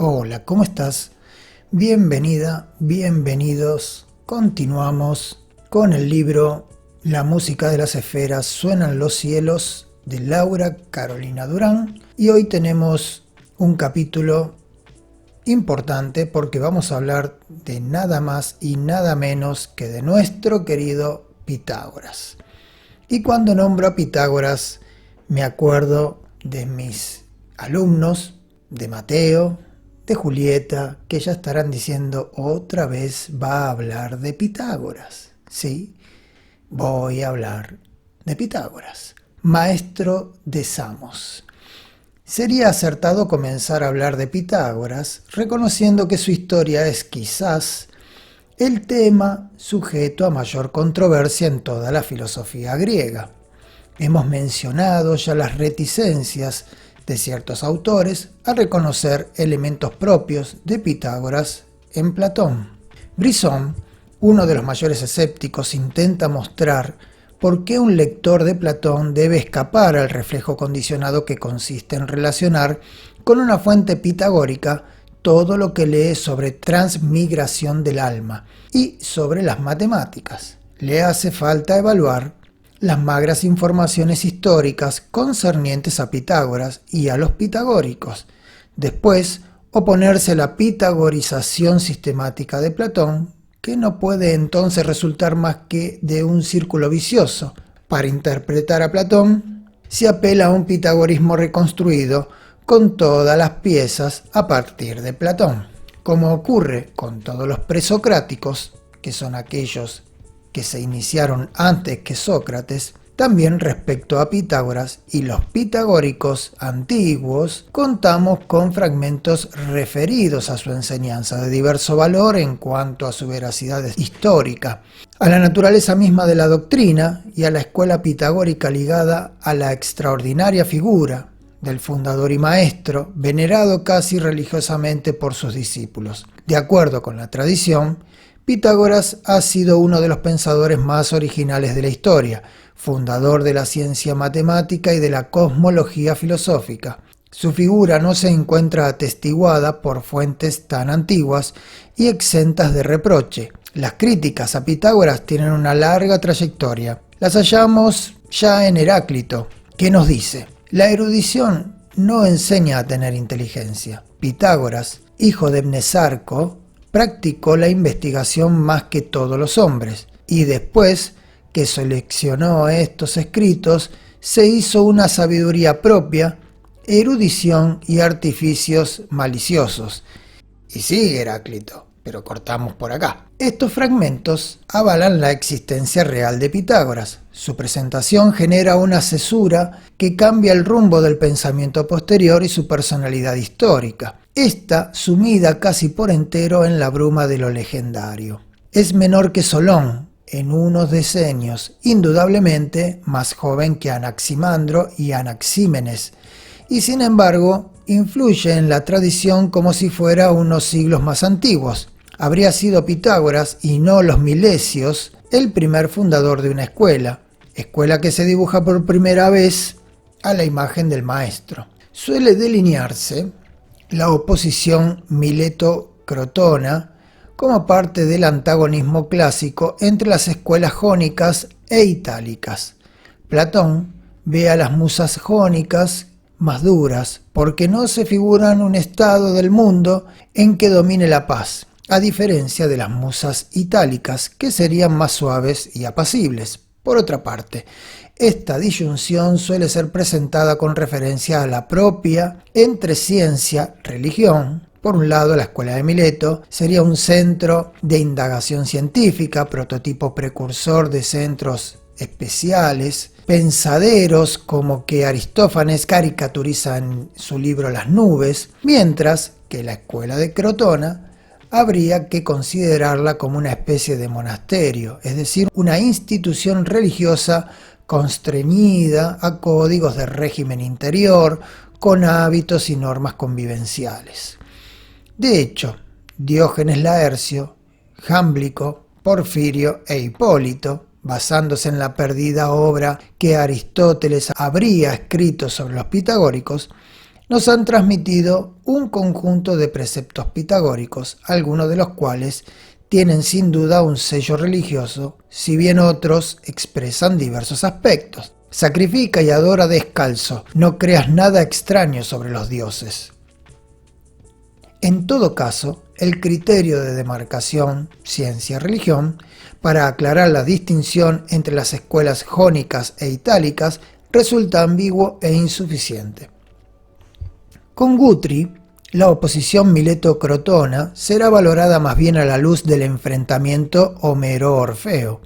Hola, ¿cómo estás? Bienvenida, bienvenidos. Continuamos con el libro La música de las esferas suenan los cielos de Laura Carolina Durán. Y hoy tenemos un capítulo importante porque vamos a hablar de nada más y nada menos que de nuestro querido Pitágoras. Y cuando nombro a Pitágoras me acuerdo de mis alumnos, de Mateo, de Julieta, que ya estarán diciendo otra vez va a hablar de Pitágoras. Sí, voy a hablar de Pitágoras, maestro de Samos. Sería acertado comenzar a hablar de Pitágoras, reconociendo que su historia es quizás el tema sujeto a mayor controversia en toda la filosofía griega. Hemos mencionado ya las reticencias de ciertos autores a reconocer elementos propios de Pitágoras en Platón. Brisson, uno de los mayores escépticos, intenta mostrar por qué un lector de Platón debe escapar al reflejo condicionado que consiste en relacionar con una fuente pitagórica todo lo que lee sobre transmigración del alma y sobre las matemáticas. Le hace falta evaluar las magras informaciones históricas concernientes a Pitágoras y a los pitagóricos. Después, oponerse a la pitagorización sistemática de Platón, que no puede entonces resultar más que de un círculo vicioso. Para interpretar a Platón, se apela a un pitagorismo reconstruido con todas las piezas a partir de Platón. Como ocurre con todos los presocráticos, que son aquellos que se iniciaron antes que Sócrates, también respecto a Pitágoras y los pitagóricos antiguos, contamos con fragmentos referidos a su enseñanza de diverso valor en cuanto a su veracidad histórica, a la naturaleza misma de la doctrina y a la escuela pitagórica ligada a la extraordinaria figura del fundador y maestro, venerado casi religiosamente por sus discípulos. De acuerdo con la tradición, Pitágoras ha sido uno de los pensadores más originales de la historia, fundador de la ciencia matemática y de la cosmología filosófica. Su figura no se encuentra atestiguada por fuentes tan antiguas y exentas de reproche. Las críticas a Pitágoras tienen una larga trayectoria. Las hallamos ya en Heráclito, que nos dice: la erudición no enseña a tener inteligencia. Pitágoras, hijo de Mnesarco, practicó la investigación más que todos los hombres, y después que seleccionó estos escritos, se hizo una sabiduría propia, erudición y artificios maliciosos. Y sigue Heráclito, pero cortamos por acá. Estos fragmentos avalan la existencia real de Pitágoras. Su presentación genera una cesura que cambia el rumbo del pensamiento posterior y su personalidad histórica. Esta sumida casi por entero en la bruma de lo legendario. Es menor que Solón en unos decenios, indudablemente más joven que Anaximandro y Anaxímenes, y sin embargo influye en la tradición como si fuera unos siglos más antiguos. Habría sido Pitágoras, y no los milesios, el primer fundador de una escuela que se dibuja por primera vez a la imagen del maestro. Suele delinearse la oposición mileto-crotona como parte del antagonismo clásico entre las escuelas jónicas e itálicas. Platón ve a las musas jónicas más duras porque no se figuran un estado del mundo en que domine la paz, a diferencia de las musas itálicas, que serían más suaves y apacibles. Por otra parte, esta disyunción suele ser presentada con referencia a la propia entre ciencia y religión. Por un lado, la escuela de Mileto sería un centro de indagación científica, prototipo precursor de centros especiales, pensaderos como que Aristófanes caricaturiza en su libro Las nubes, mientras que la escuela de Crotona habría que considerarla como una especie de monasterio, es decir, una institución religiosa constreñida a códigos de régimen interior, con hábitos y normas convivenciales. De hecho, Diógenes Laercio, Jámblico, Porfirio e Hipólito, basándose en la perdida obra que Aristóteles habría escrito sobre los pitagóricos, nos han transmitido un conjunto de preceptos pitagóricos, algunos de los cuales tienen sin duda un sello religioso, si bien otros expresan diversos aspectos. Sacrifica y adora descalzo, no creas nada extraño sobre los dioses. En todo caso, el criterio de demarcación ciencia-religión para aclarar la distinción entre las escuelas jónicas e itálicas resulta ambiguo e insuficiente. Con Guthrie, la oposición Mileto-Crotona será valorada más bien a la luz del enfrentamiento Homero-Orfeo.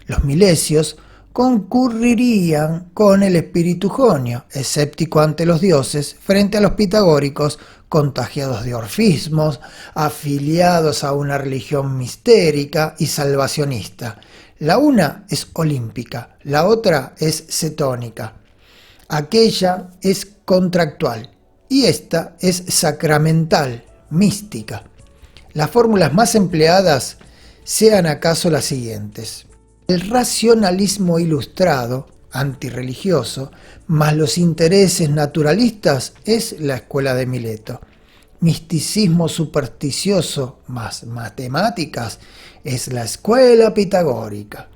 Los milesios concurrirían con el espíritu jonio, escéptico ante los dioses, frente a los pitagóricos, contagiados de orfismos, afiliados a una religión mistérica y salvacionista. La una es olímpica, la otra es cetónica. Aquella es contractual y esta es sacramental, mística. Las fórmulas más empleadas sean acaso las siguientes: el racionalismo ilustrado, antirreligioso, más los intereses naturalistas es la escuela de Mileto. Misticismo supersticioso más matemáticas es la escuela pitagórica.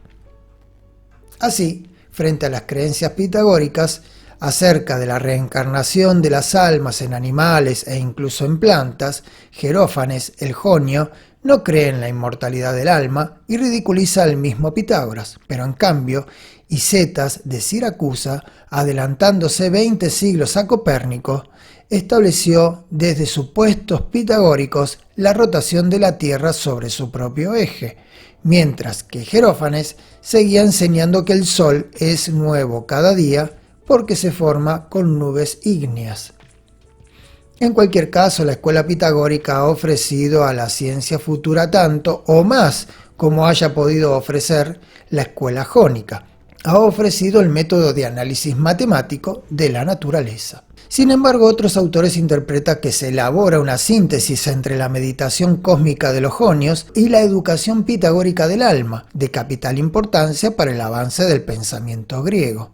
Así, frente a las creencias pitagóricas acerca de la reencarnación de las almas en animales e incluso en plantas, Jerófanes, el jonio, no cree en la inmortalidad del alma y ridiculiza al mismo Pitágoras, pero en cambio, Hicetas de Siracusa, adelantándose 20 siglos a Copérnico, estableció desde supuestos pitagóricos la rotación de la Tierra sobre su propio eje, mientras que Jerófanes seguía enseñando que el Sol es nuevo cada día porque se forma con nubes ígneas. En cualquier caso, la escuela pitagórica ha ofrecido a la ciencia futura tanto o más como haya podido ofrecer la escuela jónica. Ha ofrecido el método de análisis matemático de la naturaleza. Sin embargo, otros autores interpretan que se elabora una síntesis entre la meditación cósmica de los jonios y la educación pitagórica del alma, de capital importancia para el avance del pensamiento griego.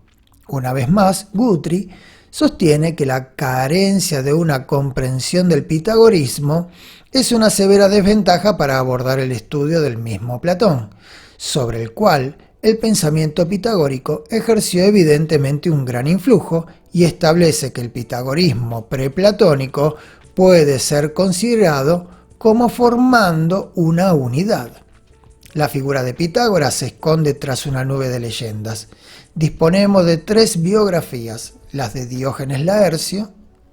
Una vez más, Guthrie sostiene que la carencia de una comprensión del pitagorismo es una severa desventaja para abordar el estudio del mismo Platón, sobre el cual el pensamiento pitagórico ejerció evidentemente un gran influjo y establece que el pitagorismo preplatónico puede ser considerado como formando una unidad. La figura de Pitágoras se esconde tras una nube de leyendas. Disponemos de 3 biografías, las de Diógenes Laercio,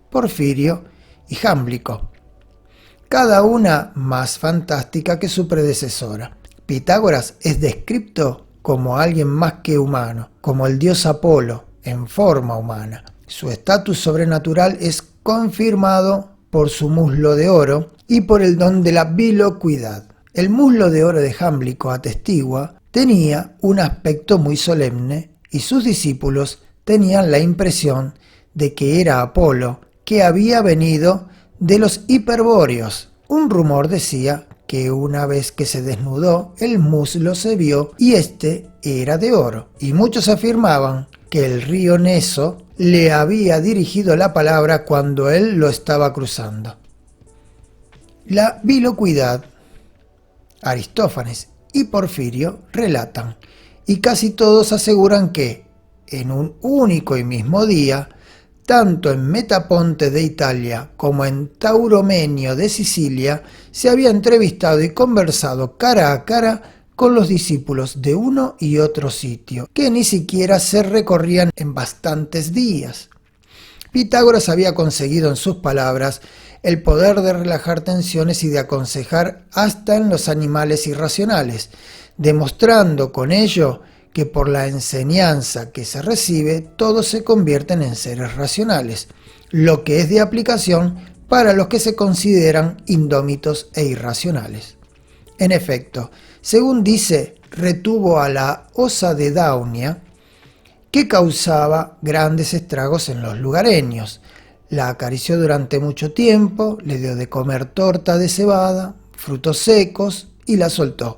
Porfirio y Jámblico, cada una más fantástica que su predecesora. Pitágoras es descrito como alguien más que humano, como el dios Apolo, en forma humana. Su estatus sobrenatural es confirmado por su muslo de oro y por el don de la bilocuidad. El muslo de oro de Jámblico atestigua tenía un aspecto muy solemne y sus discípulos tenían la impresión de que era Apolo, que había venido de los hiperbóreos. Un rumor decía que una vez que se desnudó, el muslo se vio y este era de oro, y muchos afirmaban que el río Neso le había dirigido la palabra cuando él lo estaba cruzando. La bilocuidad, Aristófanes y Porfirio relatan, y casi todos aseguran que, en un único y mismo día, tanto en Metaponte de Italia como en Tauromenio de Sicilia, se había entrevistado y conversado cara a cara con los discípulos de uno y otro sitio, que ni siquiera se recorrían en bastantes días. Pitágoras había conseguido en sus palabras el poder de relajar tensiones y de aconsejar hasta en los animales irracionales, demostrando con ello que por la enseñanza que se recibe todos se convierten en seres racionales, lo que es de aplicación para los que se consideran indómitos e irracionales. En efecto, según dice, retuvo a la osa de Daunia, que causaba grandes estragos en los lugareños. La acarició durante mucho tiempo, le dio de comer torta de cebada, frutos secos y la soltó,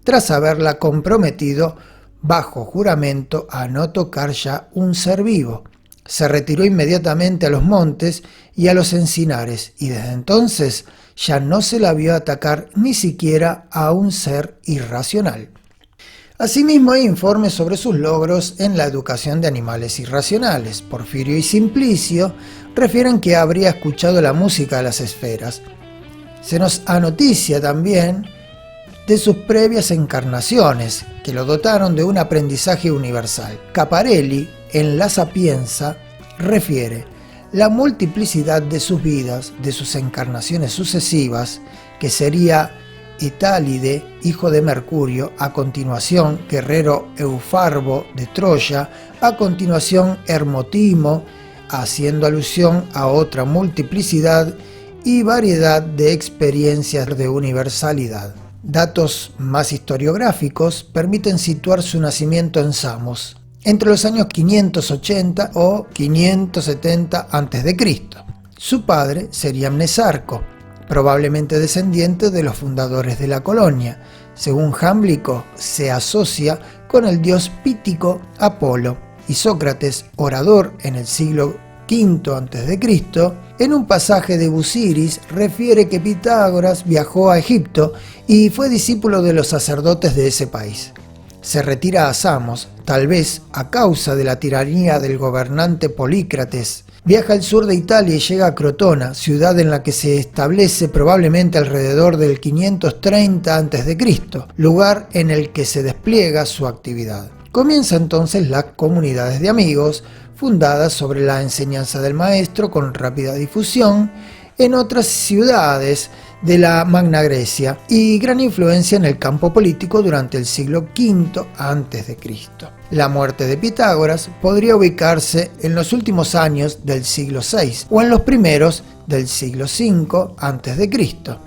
tras haberla comprometido bajo juramento a no tocar ya un ser vivo. Se retiró inmediatamente a los montes y a los encinares, y desde entonces ya no se la vio atacar ni siquiera a un ser irracional. Asimismo, hay informes sobre sus logros en la educación de animales irracionales. Porfirio y Simplicio refieren que habría escuchado la música de las esferas. Se nos anoticia también de sus previas encarnaciones, que lo dotaron de un aprendizaje universal. Caparelli, en La Sapienza, refiere la multiplicidad de sus vidas, de sus encarnaciones sucesivas, que sería Itálide, hijo de Mercurio, a continuación guerrero Eufarbo de Troya, a continuación Hermotimo, haciendo alusión a otra multiplicidad y variedad de experiencias de universalidad. Datos más historiográficos permiten situar su nacimiento en Samos, entre los años 580 o 570 a.C. Su padre sería Mnesarco, probablemente descendiente de los fundadores de la colonia. Según Jámblico, se asocia con el dios pítico Apolo, y Sócrates, orador en el siglo V a.C., en un pasaje de Busiris refiere que Pitágoras viajó a Egipto y fue discípulo de los sacerdotes de ese país. Se retira a Samos, tal vez a causa de la tiranía del gobernante Polícrates. Viaja al sur de Italia y llega a Crotona, ciudad en la que se establece probablemente alrededor del 530 a.C., lugar en el que se despliega su actividad. Comienza entonces las comunidades de amigos, fundadas sobre la enseñanza del maestro con rápida difusión en otras ciudades de la Magna Grecia y gran influencia en el campo político durante el siglo V a.C. La muerte de Pitágoras podría ubicarse en los últimos años del siglo VI o en los primeros del siglo V a.C.,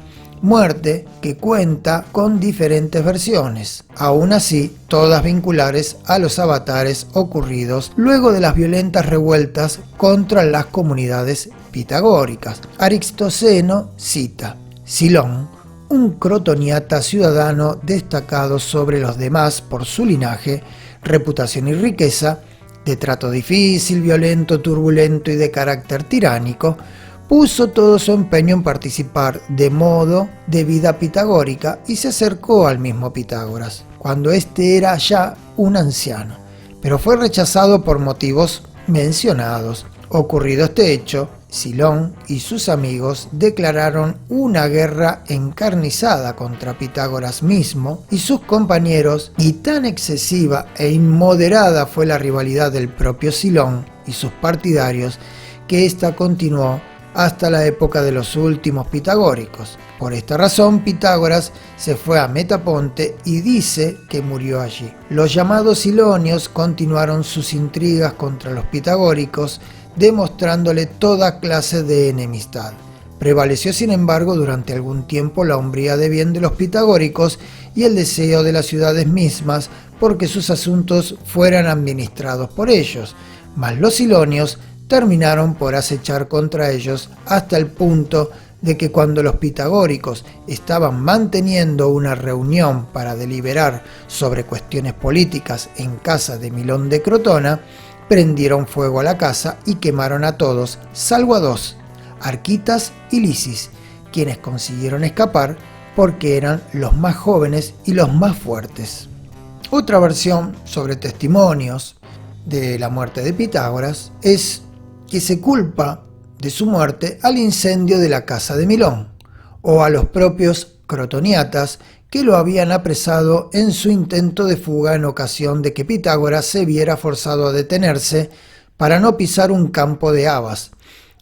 muerte que cuenta con diferentes versiones, aún así todas vinculares a los avatares ocurridos luego de las violentas revueltas contra las comunidades pitagóricas. Aristoceno cita: Silón, un crotoniata ciudadano destacado sobre los demás por su linaje, reputación y riqueza, de trato difícil, violento, turbulento y de carácter tiránico, puso todo su empeño en participar de modo de vida pitagórica y se acercó al mismo Pitágoras, cuando éste era ya un anciano, pero fue rechazado por motivos mencionados. Ocurrido este hecho, Silón y sus amigos declararon una guerra encarnizada contra Pitágoras mismo y sus compañeros, y tan excesiva e inmoderada fue la rivalidad del propio Silón y sus partidarios que ésta continuó hasta la época de los últimos pitagóricos. Por esta razón, Pitágoras se fue a Metaponte y dice que murió allí. Los llamados silonios continuaron sus intrigas contra los pitagóricos, demostrándole toda clase de enemistad. Prevaleció, sin embargo, durante algún tiempo la hombría de bien de los pitagóricos y el deseo de las ciudades mismas porque sus asuntos fueran administrados por ellos, mas los silonios terminaron por acechar contra ellos hasta el punto de que cuando los pitagóricos estaban manteniendo una reunión para deliberar sobre cuestiones políticas en casa de Milón de Crotona, prendieron fuego a la casa y quemaron a todos, salvo a dos, Arquitas y Lisis, quienes consiguieron escapar porque eran los más jóvenes y los más fuertes. Otra versión sobre testimonios de la muerte de Pitágoras es que se culpa de su muerte al incendio de la casa de Milón, o a los propios crotoniatas que lo habían apresado en su intento de fuga en ocasión de que Pitágoras se viera forzado a detenerse para no pisar un campo de habas.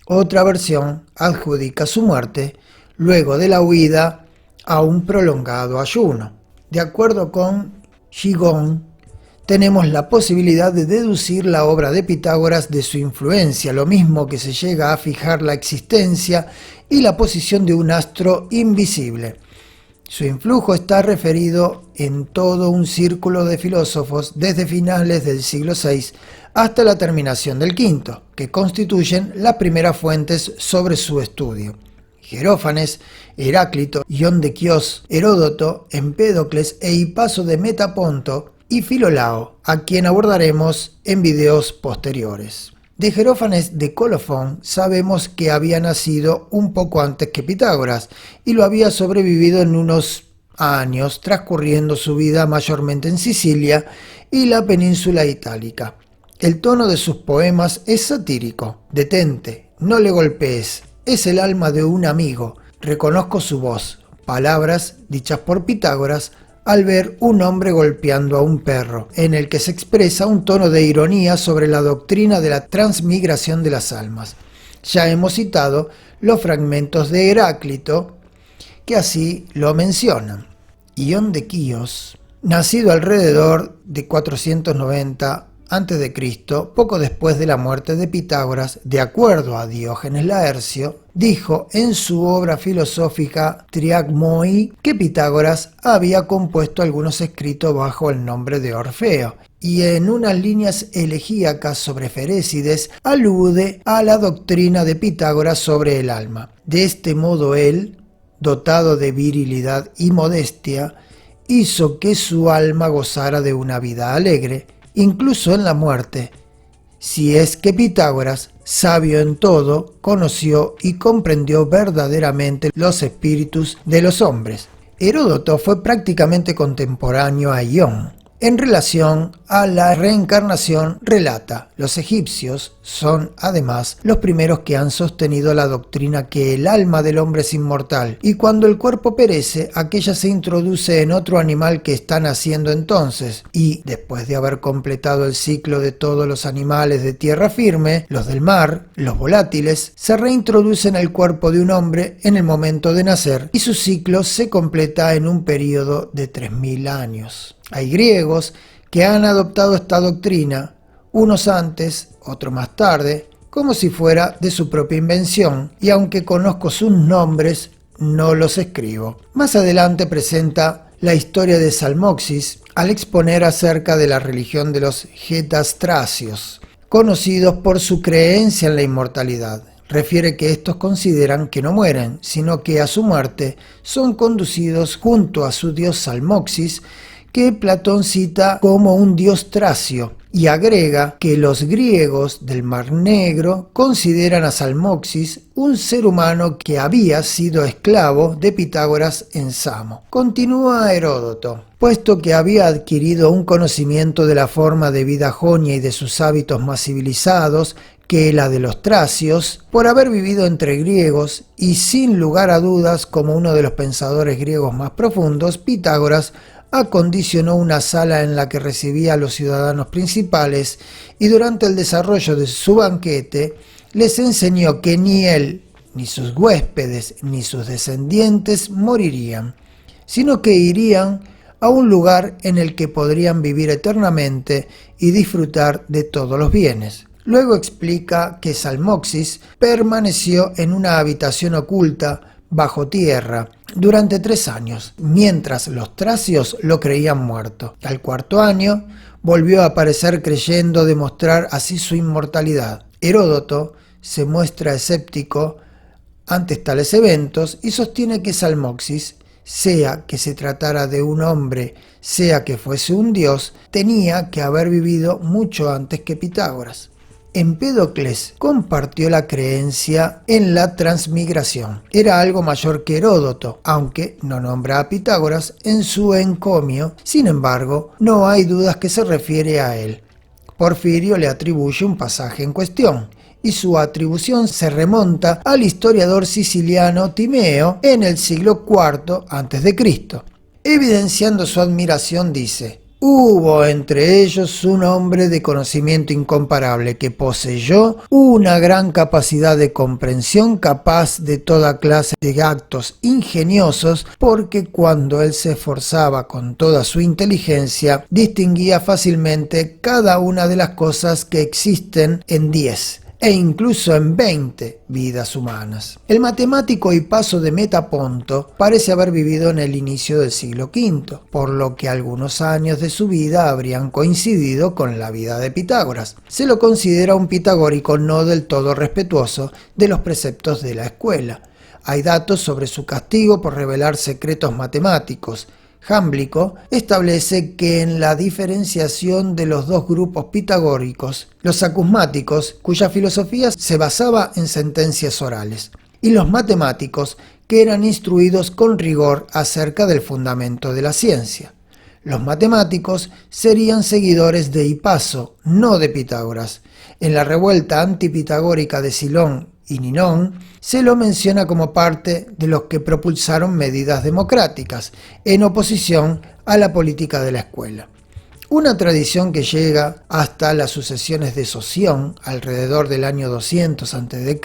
Otra versión adjudica su muerte luego de la huida a un prolongado ayuno. De acuerdo con Gigón, tenemos la posibilidad de deducir la obra de Pitágoras de su influencia, lo mismo que se llega a fijar la existencia y la posición de un astro invisible. Su influjo está referido en todo un círculo de filósofos desde finales del siglo VI hasta la terminación del V, que constituyen las primeras fuentes sobre su estudio. Jerófanes, Heráclito, Ion de Quios, Heródoto, Empédocles e Hipaso de Metaponto y Filolao, a quien abordaremos en videos posteriores. De Jerófanes de Colofón sabemos que había nacido un poco antes que Pitágoras y lo había sobrevivido en unos años, transcurriendo su vida mayormente en Sicilia y la península itálica. El tono de sus poemas es satírico. Detente, no le golpees, es el alma de un amigo, reconozco su voz. Palabras dichas por Pitágoras al ver un hombre golpeando a un perro, en el que se expresa un tono de ironía sobre la doctrina de la transmigración de las almas. Ya hemos citado los fragmentos de Heráclito que así lo mencionan. Ión de Quíos, nacido alrededor de 490 a.C., poco después de la muerte de Pitágoras, de acuerdo a Diógenes Laercio, dijo en su obra filosófica Triagmoi que Pitágoras había compuesto algunos escritos bajo el nombre de Orfeo, y en unas líneas elegíacas sobre Ferécides alude a la doctrina de Pitágoras sobre el alma. De este modo él, dotado de virilidad y modestia, hizo que su alma gozara de una vida alegre, incluso en la muerte, si es que Pitágoras, sabio en todo, conoció y comprendió verdaderamente los espíritus de los hombres. Heródoto fue prácticamente contemporáneo a Ión. En relación a la reencarnación, relata: los egipcios son, además, los primeros que han sostenido la doctrina que el alma del hombre es inmortal, y cuando el cuerpo perece, aquella se introduce en otro animal que está naciendo entonces, y, después de haber completado el ciclo de todos los animales de tierra firme, los del mar, los volátiles, se reintroduce en el cuerpo de un hombre en el momento de nacer, y su ciclo se completa en un período de 3000 años. Hay griegos que han adoptado esta doctrina, unos antes, otros más tarde, como si fuera de su propia invención, y aunque conozco sus nombres, no los escribo. Más adelante presenta la historia de Salmoxis al exponer acerca de la religión de los getastracios, conocidos por su creencia en la inmortalidad. Refiere que estos consideran que no mueren, sino que a su muerte son conducidos junto a su dios Salmoxis, que Platón cita como un dios tracio, y agrega que los griegos del Mar Negro consideran a Salmoxis un ser humano que había sido esclavo de Pitágoras en Samo. Continúa Heródoto: puesto que había adquirido un conocimiento de la forma de vida jonia y de sus hábitos más civilizados que la de los tracios, por haber vivido entre griegos y sin lugar a dudas como uno de los pensadores griegos más profundos, Pitágoras acondicionó una sala en la que recibía a los ciudadanos principales y durante el desarrollo de su banquete les enseñó que ni él, ni sus huéspedes, ni sus descendientes morirían, sino que irían a un lugar en el que podrían vivir eternamente y disfrutar de todos los bienes. Luego explica que Salmoxis permaneció en una habitación oculta bajo tierra durante 3 años, mientras los tracios lo creían muerto. Al 4.º año volvió a aparecer creyendo demostrar así su inmortalidad. Heródoto se muestra escéptico ante tales eventos y sostiene que Salmoxis, sea que se tratara de un hombre, sea que fuese un dios, tenía que haber vivido mucho antes que Pitágoras. Empédocles compartió la creencia en la transmigración. Era algo mayor que Heródoto, aunque no nombra a Pitágoras en su encomio. Sin embargo, no hay dudas que se refiere a él. Porfirio le atribuye un pasaje en cuestión, y su atribución se remonta al historiador siciliano Timeo en el siglo IV a.C. Evidenciando su admiración dice: hubo entre ellos un hombre de conocimiento incomparable que poseyó una gran capacidad de comprensión, capaz de toda clase de actos ingeniosos, porque cuando él se esforzaba con toda su inteligencia, distinguía fácilmente cada una de las cosas que existen en 10 e incluso en 20 vidas humanas. El matemático Hipaso de Metaponto parece haber vivido en el inicio del siglo V, por lo que algunos años de su vida habrían coincidido con la vida de Pitágoras. Se lo considera un pitagórico no del todo respetuoso de los preceptos de la escuela. Hay datos sobre su castigo por revelar secretos matemáticos, Jámblico establece que en la diferenciación de los dos grupos pitagóricos, los acusmáticos, cuya filosofía se basaba en sentencias orales, y los matemáticos, que eran instruidos con rigor acerca del fundamento de la ciencia. Los matemáticos serían seguidores de Hipaso, no de Pitágoras. En la revuelta antipitagórica de Silón y Ninón se lo menciona como parte de los que propulsaron medidas democráticas, en oposición a la política de la escuela. Una tradición que llega hasta las sucesiones de Soción, alrededor del año 200 a.C.,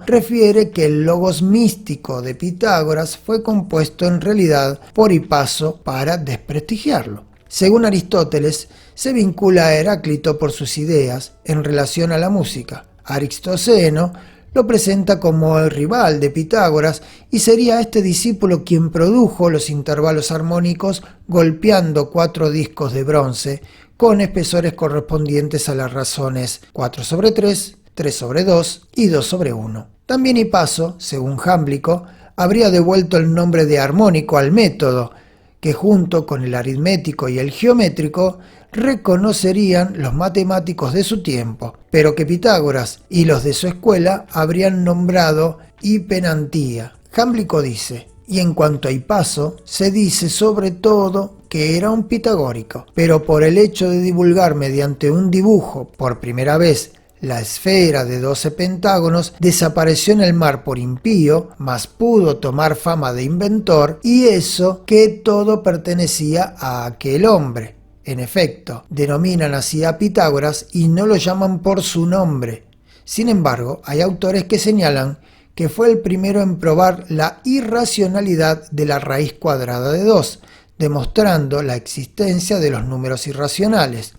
refiere que el logos místico de Pitágoras fue compuesto en realidad por Hipaso para desprestigiarlo. Según Aristóteles, se vincula a Heráclito por sus ideas en relación a la música. Aristoceno lo presenta como el rival de Pitágoras y sería este discípulo quien produjo los intervalos armónicos golpeando 4 discos de bronce con espesores correspondientes a las razones 4/3, 3/2 y 2/1. También Hipaso, según Jámblico, habría devuelto el nombre de armónico al método, que junto con el aritmético y el geométrico reconocerían los matemáticos de su tiempo, pero que Pitágoras y los de su escuela habrían nombrado hipenantía. Jámblico dice: y en cuanto a Hipaso, se dice sobre todo que era un pitagórico, pero por el hecho de divulgar mediante un dibujo por primera vez la esfera de 12 pentágonos, desapareció en el mar por impío, mas pudo tomar fama de inventor, y eso que todo pertenecía a aquel hombre. En efecto, denominan así a Pitágoras y no lo llaman por su nombre. Sin embargo, hay autores que señalan que fue el primero en probar la irracionalidad de la raíz cuadrada de 2, demostrando la existencia de los números irracionales.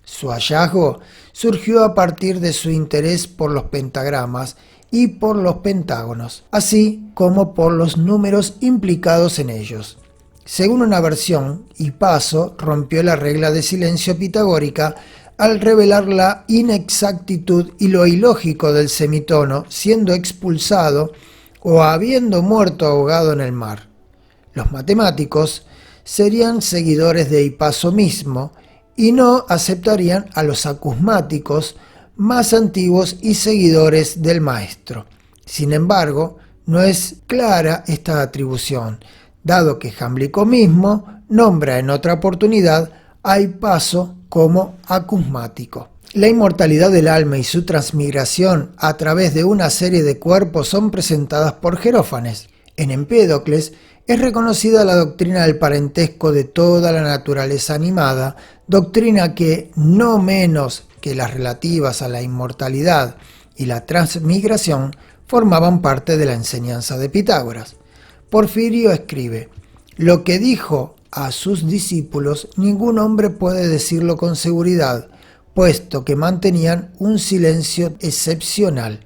Su hallazgo surgió a partir de su interés por los pentagramas y por los pentágonos, así como por los números implicados en ellos. Según una versión, Hipaso rompió la regla de silencio pitagórica al revelar la inexactitud y lo ilógico del semitono, siendo expulsado o habiendo muerto ahogado en el mar. Los matemáticos serían seguidores de Hipaso mismo y no aceptarían a los acusmáticos más antiguos y seguidores del maestro. Sin embargo, no es clara esta atribución, dado que Jámblico mismo nombra en otra oportunidad a Hipaso como acusmático. La inmortalidad del alma y su transmigración a través de una serie de cuerpos son presentadas por Jerófanes. En Empédocles es reconocida la doctrina del parentesco de toda la naturaleza animada, doctrina que, no menos que las relativas a la inmortalidad y la transmigración, formaban parte de la enseñanza de Pitágoras. Porfirio escribe: lo que dijo a sus discípulos ningún hombre puede decirlo con seguridad, puesto que mantenían un silencio excepcional.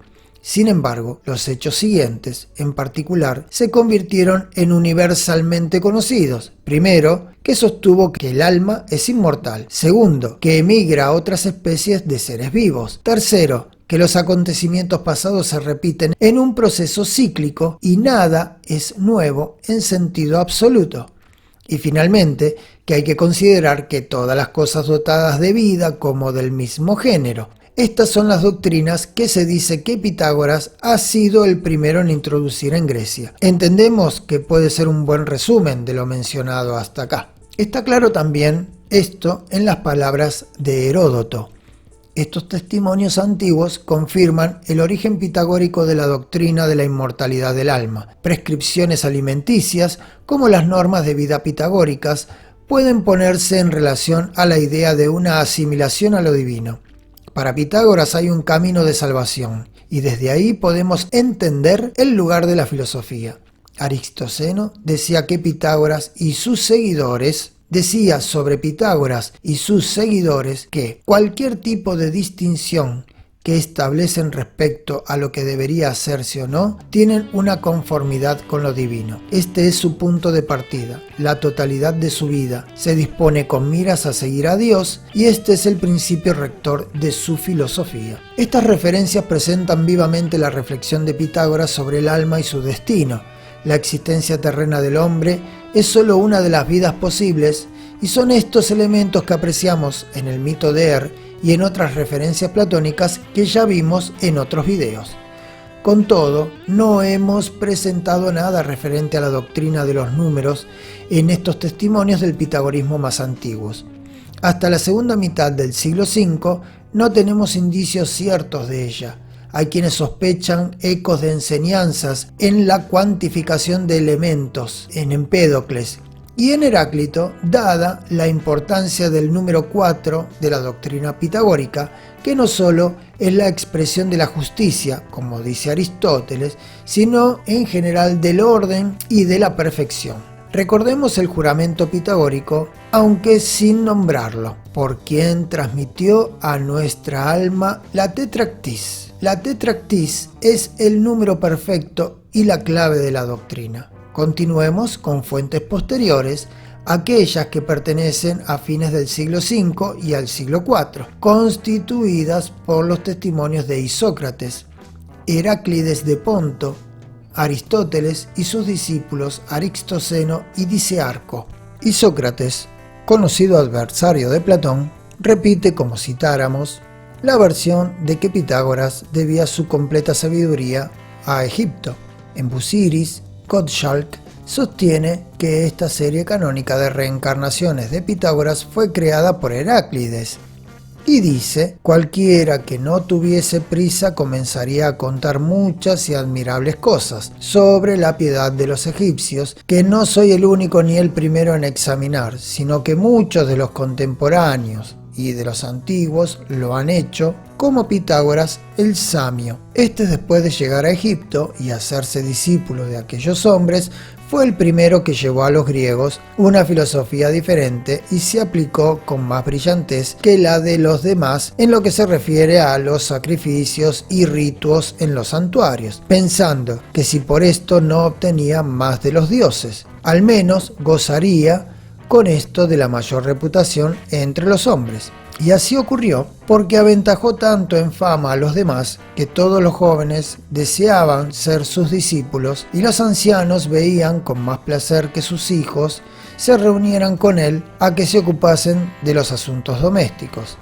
Sin embargo, los hechos siguientes, en particular, se convirtieron en universalmente conocidos. Primero, que sostuvo que el alma es inmortal. Segundo, que emigra a otras especies de seres vivos. Tercero, que los acontecimientos pasados se repiten en un proceso cíclico y nada es nuevo en sentido absoluto. Y finalmente, que hay que considerar que todas las cosas dotadas de vida como del mismo género. Estas son las doctrinas que se dice que Pitágoras ha sido el primero en introducir en Grecia. Entendemos que puede ser un buen resumen de lo mencionado hasta acá. Está claro también esto en las palabras de Heródoto. Estos testimonios antiguos confirman el origen pitagórico de la doctrina de la inmortalidad del alma. Prescripciones alimenticias, como las normas de vida pitagóricas, pueden ponerse en relación a la idea de una asimilación a lo divino. Para Pitágoras hay un camino de salvación, y desde ahí podemos entender el lugar de la filosofía. Aristoceno decía sobre Pitágoras y sus seguidores que cualquier tipo de distinción que establecen respecto a lo que debería hacerse o no, tienen una conformidad con lo divino. Este es su punto de partida, la totalidad de su vida. Se dispone con miras a seguir a Dios y este es el principio rector de su filosofía. Estas referencias presentan vivamente la reflexión de Pitágoras sobre el alma y su destino, la existencia terrena del hombre es solo una de las vidas posibles y son estos elementos que apreciamos en el mito de Er y en otras referencias platónicas que ya vimos en otros videos. Con todo, no hemos presentado nada referente a la doctrina de los números en estos testimonios del pitagorismo más antiguos. Hasta la segunda mitad del siglo V no tenemos indicios ciertos de ella. Hay quienes sospechan ecos de enseñanzas en la cuantificación de elementos en Empédocles y en Heráclito, dada la importancia del número 4 de la doctrina pitagórica, que no solo es la expresión de la justicia, como dice Aristóteles, sino en general del orden y de la perfección. Recordemos el juramento pitagórico, aunque sin nombrarlo, por quien transmitió a nuestra alma la tetractis. La tetractis es el número perfecto y la clave de la doctrina. Continuemos con fuentes posteriores, aquellas que pertenecen a fines del siglo V y al siglo IV, constituidas por los testimonios de Isócrates, Heráclides de Ponto, Aristóteles y sus discípulos Aristoceno y Dicearco. Isócrates, conocido adversario de Platón, repite, como citáramos, la versión de que Pitágoras debía su completa sabiduría a Egipto. En Busiris, Gottschalk sostiene que esta serie canónica de reencarnaciones de Pitágoras fue creada por Heráclides y dice: cualquiera que no tuviese prisa comenzaría a contar muchas y admirables cosas sobre la piedad de los egipcios, que no soy el único ni el primero en examinar, sino que muchos de los contemporáneos y de los antiguos lo han hecho, como Pitágoras el Samio. Este, después de llegar a Egipto y hacerse discípulo de aquellos hombres, fue el primero que llevó a los griegos una filosofía diferente y se aplicó con más brillantez que la de los demás en lo que se refiere a los sacrificios y ritos en los santuarios, pensando que si por esto no obtenía más de los dioses, al menos gozaría con esto de la mayor reputación entre los hombres. Y así ocurrió, porque aventajó tanto en fama a los demás que todos los jóvenes deseaban ser sus discípulos y los ancianos veían con más placer que sus hijos se reunieran con él a que se ocupasen de los asuntos domésticos.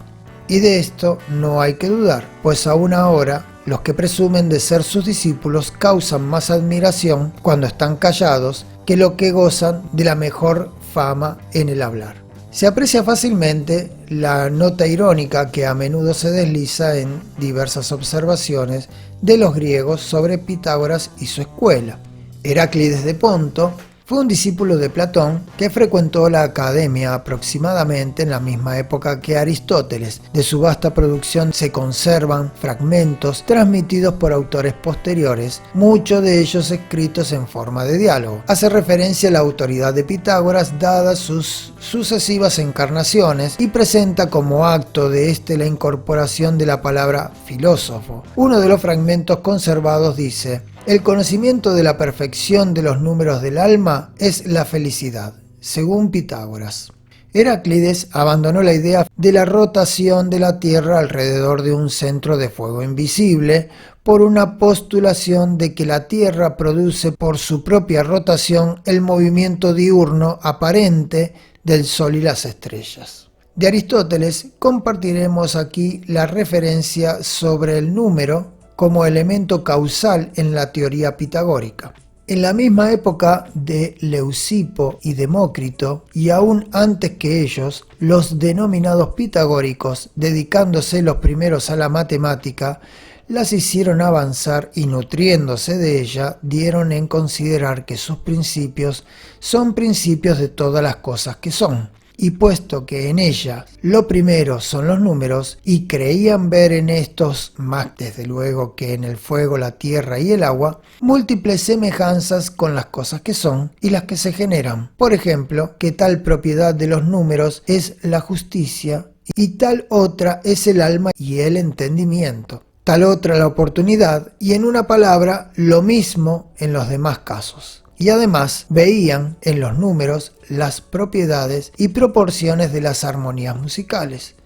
Y de esto no hay que dudar, pues aún ahora los que presumen de ser sus discípulos causan más admiración cuando están callados que los que gozan de la mejor fama en el hablar. Se aprecia fácilmente la nota irónica que a menudo se desliza en diversas observaciones de los griegos sobre Pitágoras y su escuela. Heráclides de Ponto fue un discípulo de Platón que frecuentó la academia aproximadamente en la misma época que Aristóteles. De su vasta producción se conservan fragmentos transmitidos por autores posteriores, muchos de ellos escritos en forma de diálogo. Hace referencia a la autoridad de Pitágoras dadas sus sucesivas encarnaciones y presenta como acto de este la incorporación de la palabra filósofo. Uno de los fragmentos conservados dice: el conocimiento de la perfección de los números del alma es la felicidad, según Pitágoras. Heráclides abandonó la idea de la rotación de la Tierra alrededor de un centro de fuego invisible por una postulación de que la Tierra produce por su propia rotación el movimiento diurno aparente del Sol y las estrellas. De Aristóteles compartiremos aquí la referencia sobre el número como elemento causal en la teoría pitagórica. En la misma época de Leucipo y Demócrito, y aún antes que ellos, los denominados pitagóricos, dedicándose los primeros a la matemática, las hicieron avanzar y nutriéndose de ella, dieron en considerar que sus principios son principios de todas las cosas que son. Y puesto que en ella lo primero son los números, y creían ver en estos, más desde luego que en el fuego, la tierra y el agua, múltiples semejanzas con las cosas que son y las que se generan. Por ejemplo, que tal propiedad de los números es la justicia, y tal otra es el alma y el entendimiento, tal otra la oportunidad, y en una palabra, lo mismo en los demás casos. Y además veían en los números las propiedades y proporciones de las armonías musicales,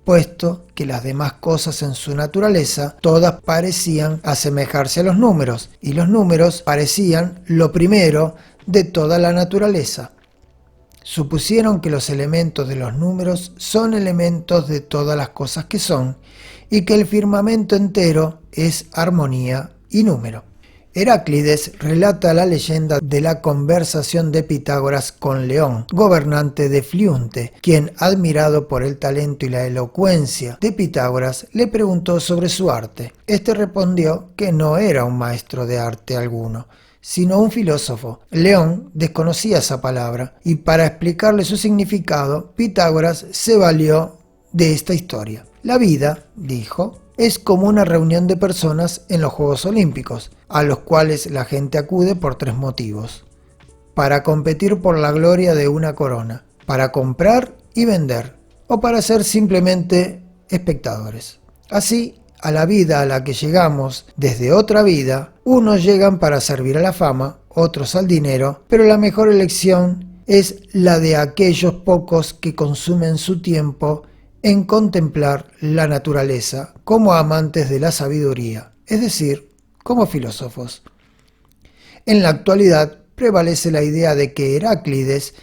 puesto que las demás cosas en su naturaleza todas parecían asemejarse a los números, y los números parecían lo primero de toda la naturaleza. Supusieron que los elementos de los números son elementos de todas las cosas que son, y que el firmamento entero es armonía y número. Heráclides relata la leyenda de la conversación de Pitágoras con León, gobernante de Fliunte, quien, admirado por el talento y la elocuencia de Pitágoras, le preguntó sobre su arte. Este respondió que no era un maestro de arte alguno, sino un filósofo. León desconocía esa palabra, y para explicarle su significado, Pitágoras se valió de esta historia. La vida, dijo, es como una reunión de personas en los Juegos Olímpicos, a los cuales la gente acude por 3 motivos: para competir por la gloria de una corona, para comprar y vender, o para ser simplemente espectadores. Así, a la vida a la que llegamos desde otra vida, unos llegan para servir a la fama, otros al dinero, pero la mejor elección es la de aquellos pocos que consumen su tiempo en contemplar la naturaleza como amantes de la sabiduría, es decir, como filósofos. En la actualidad prevalece la idea de que Heráclides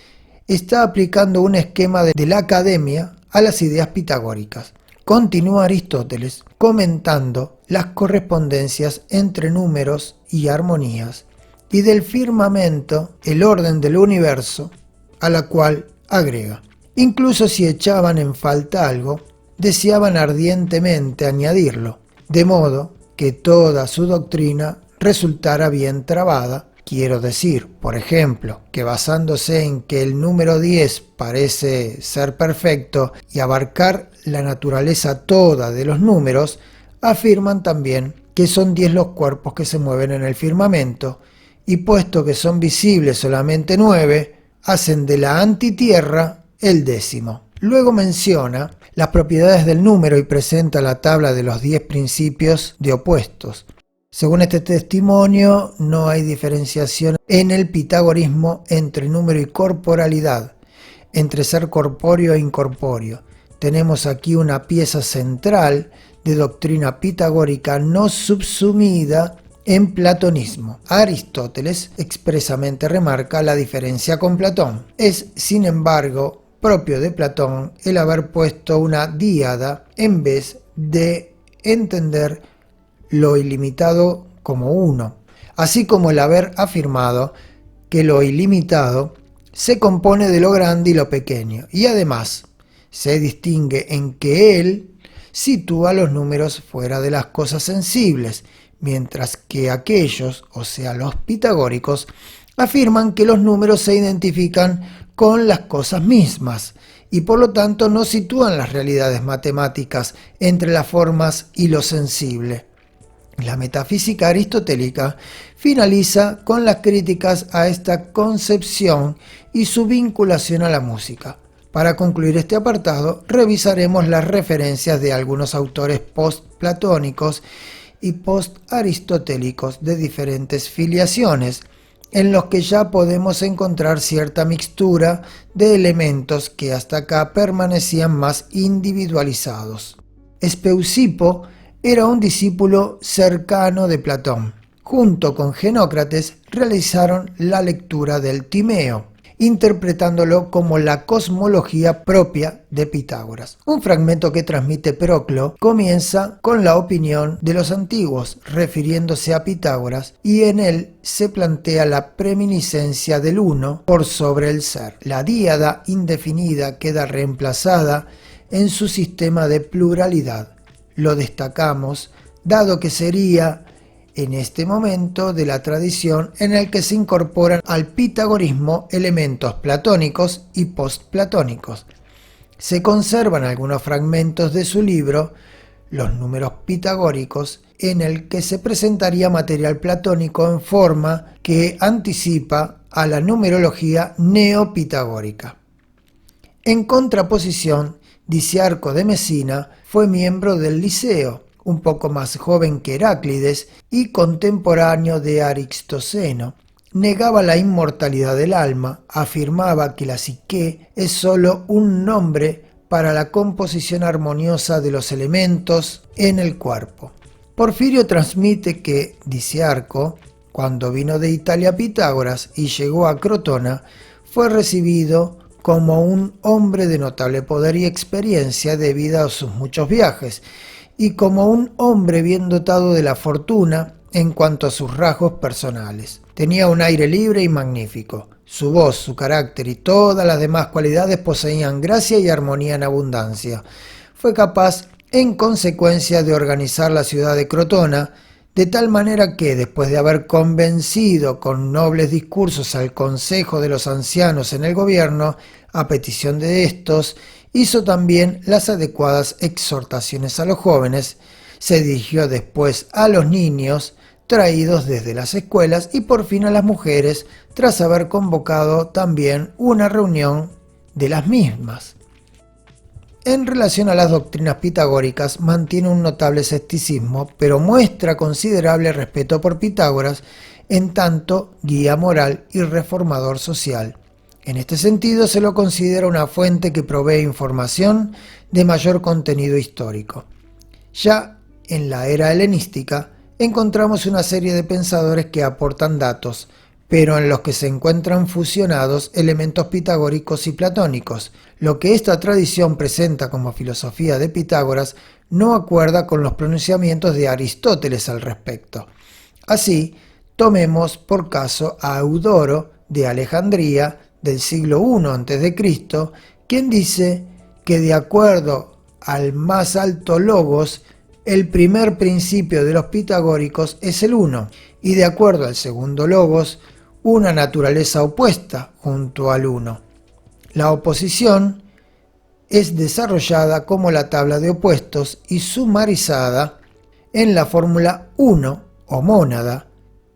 está aplicando un esquema de la academia a las ideas pitagóricas. Continúa Aristóteles comentando las correspondencias entre números y armonías, y del firmamento, el orden del universo, a la cual agrega: incluso si echaban en falta algo, deseaban ardientemente añadirlo, de modo que toda su doctrina resultara bien trabada. Quiero decir, por ejemplo, que basándose en que el número 10 parece ser perfecto y abarcar la naturaleza toda de los números, afirman también que son 10 los cuerpos que se mueven en el firmamento, y puesto que son visibles solamente 9, hacen de la antitierra el 10º. Luego menciona las propiedades del número y presenta la tabla de los 10 principios de opuestos. Según este testimonio, no hay diferenciación en el pitagorismo entre número y corporalidad, entre ser corpóreo e incorpóreo. Tenemos aquí una pieza central de doctrina pitagórica no subsumida en platonismo. Aristóteles expresamente remarca la diferencia con Platón. Es, sin embargo, propio de Platón el haber puesto una díada en vez de entender lo ilimitado como uno, así como el haber afirmado que lo ilimitado se compone de lo grande y lo pequeño, y además se distingue en que él sitúa los números fuera de las cosas sensibles, mientras que aquellos, o sea los pitagóricos, afirman que los números se identifican con las cosas mismas, y por lo tanto no sitúan las realidades matemáticas entre las formas y lo sensible. La metafísica aristotélica finaliza con las críticas a esta concepción y su vinculación a la música. Para concluir este apartado, revisaremos las referencias de algunos autores post-platónicos y post-aristotélicos de diferentes filiaciones, en los que ya podemos encontrar cierta mixtura de elementos que hasta acá permanecían más individualizados. Espeusipo era un discípulo cercano de Platón. Junto con Genócrates realizaron la lectura del Timeo, interpretándolo como la cosmología propia de Pitágoras. Un fragmento que transmite Proclo comienza con la opinión de los antiguos, refiriéndose a Pitágoras, y en él se plantea la preeminiscencia del uno por sobre el ser. La díada indefinida queda reemplazada en su sistema de pluralidad. Lo destacamos, dado que sería en este momento de la tradición en el que se incorporan al pitagorismo elementos platónicos y postplatónicos. Se conservan algunos fragmentos de su libro, Los números pitagóricos, en el que se presentaría material platónico en forma que anticipa a la numerología neopitagórica. En contraposición, Diciarco de Mesina fue miembro del Liceo, un poco más joven que Heráclides y contemporáneo de Aristoceno. Negaba la inmortalidad del alma, afirmaba que la psique es sólo un nombre para la composición armoniosa de los elementos en el cuerpo. Porfirio transmite que Diciarco, cuando vino de Italia a Pitágoras y llegó a Crotona, fue recibido como un hombre de notable poder y experiencia debido a sus muchos viajes, y como un hombre bien dotado de la fortuna en cuanto a sus rasgos personales. Tenía un aire libre y magnífico. Su voz, su carácter y todas las demás cualidades poseían gracia y armonía en abundancia. Fue capaz, en consecuencia, de organizar la ciudad de Crotona, de tal manera que, después de haber convencido con nobles discursos al consejo de los ancianos en el gobierno, a petición de estos, hizo también las adecuadas exhortaciones a los jóvenes, se dirigió después a los niños traídos desde las escuelas y por fin a las mujeres, tras haber convocado también una reunión de las mismas. En relación a las doctrinas pitagóricas, mantiene un notable escepticismo, pero muestra considerable respeto por Pitágoras, en tanto guía moral y reformador social. En este sentido, se lo considera una fuente que provee información de mayor contenido histórico. Ya en la era helenística, encontramos una serie de pensadores que aportan datos, pero en los que se encuentran fusionados elementos pitagóricos y platónicos. Lo que esta tradición presenta como filosofía de Pitágoras no acuerda con los pronunciamientos de Aristóteles al respecto. Así, tomemos por caso a Eudoro de Alejandría del siglo I a.C., quien dice que de acuerdo al más alto logos, el primer principio de los pitagóricos es el uno, y de acuerdo al segundo logos, una naturaleza opuesta junto al uno. La oposición es desarrollada como la tabla de opuestos y sumarizada en la fórmula uno o mónada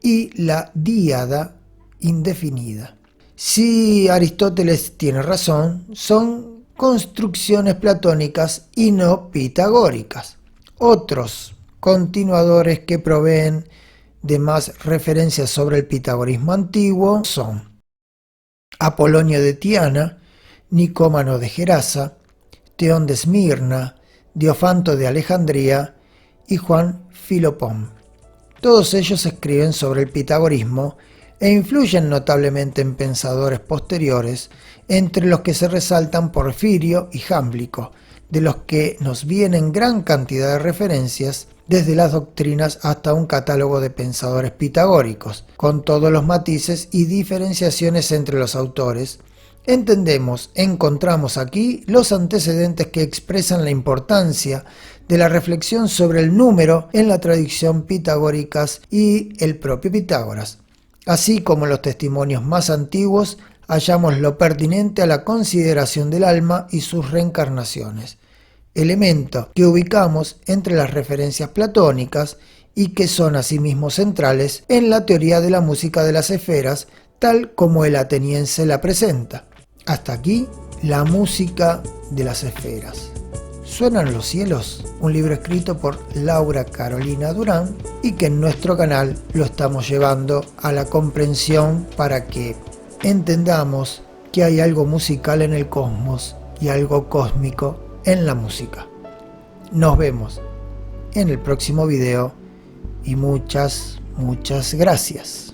y la díada indefinida. Si Aristóteles tiene razón, son construcciones platónicas y no pitagóricas. Otros continuadores que proveen de más referencias sobre el pitagorismo antiguo son Apolonio de Tiana, Nicómano de Gerasa, Teón de Esmirna, Diofanto de Alejandría y Juan Filopón. Todos ellos escriben sobre el pitagorismo e influyen notablemente en pensadores posteriores, entre los que se resaltan Porfirio y Jámblico, de los que nos vienen gran cantidad de referencias, desde las doctrinas hasta un catálogo de pensadores pitagóricos, con todos los matices y diferenciaciones entre los autores. Encontramos aquí los antecedentes que expresan la importancia de la reflexión sobre el número en la tradición pitagórica y el propio Pitágoras. Así como en los testimonios más antiguos, hallamos lo pertinente a la consideración del alma y sus reencarnaciones, elemento que ubicamos entre las referencias platónicas y que son asimismo centrales en la teoría de la música de las esferas, tal como el ateniense la presenta. Hasta aquí, la música de las esferas. ¿Suenan los cielos? Un libro escrito por Laura Carolina Durán y que en nuestro canal lo estamos llevando a la comprensión para que entendamos que hay algo musical en el cosmos y algo cósmico en la música. Nos vemos en el próximo video y muchas gracias.